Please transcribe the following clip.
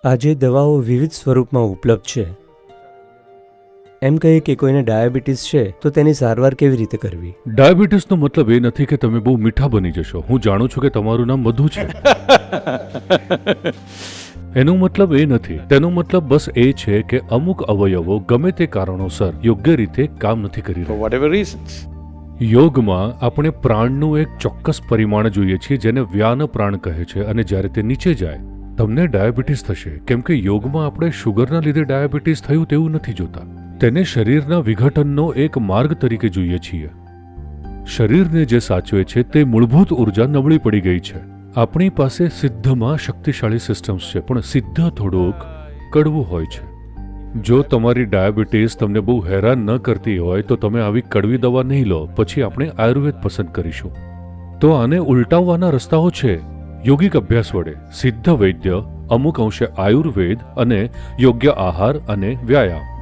આજે દવાઓ વિવિધ સ્વરૂપમાં ઉપલબ્ધ છે. એમ કહીએ કે કોઈને ડાયાબિટીસ છે તો તેની સારવાર કેવી રીતે કરવી? ડાયાબિટીસનો મતલબ એ નથી કે તમે બહુ મીઠા બની જશો. હું જાણું છું કે તમારું નામ મધુ છે. એનો મતલબ એ નથી. તેનો મતલબ બસ એ છે કે અમુક અવયવો ગમે તે કારણોસર યોગ્ય રીતે કામ નથી કરી for રહ્યા. whatever reasons. યોગમાં આપણે પ્રાણનું એક ચોક્કસ પરિમાણ જોઈએ છીએ જેને વ્યાન પ્રાણ કહે છે, અને જ્યારે તે નીચે જાય તમને ડાયાબિટીસ થશે. કેમ કે યોગમાં આપણે શુગરના લીધે ડાયાબિટીસ થયું તેવું નથી જોતા. તેને શરીરના વિઘટનનો એક માર્ગ તરીકે જોઈએ છીએ. શરીરને જે સાચવે છે તે મૂળભૂત ઉર્જા નબળી પડી ગઈ છે. આપણી પાસે સિદ્ધમાં શક્તિશાળી સિસ્ટમ્સ છે, પણ સિદ્ધ થોડુંક કડવું હોય છે. જો તમારી ડાયાબિટીસ તમને બહુ હેરાન ન કરતી હોય તો તમે આવી કડવી દવા નહીં લો. પછી આપણે આયુર્વેદ પસંદ કરીશું. તો આને ઉલટાવવાના રસ્તાઓ છે. યોગિક અભ્યાસ વડે, સિદ્ધ વૈદ્ય, અમુક અંશે આયુર્વેદ અને યોગ્ય આહાર અને વ્યાયામ.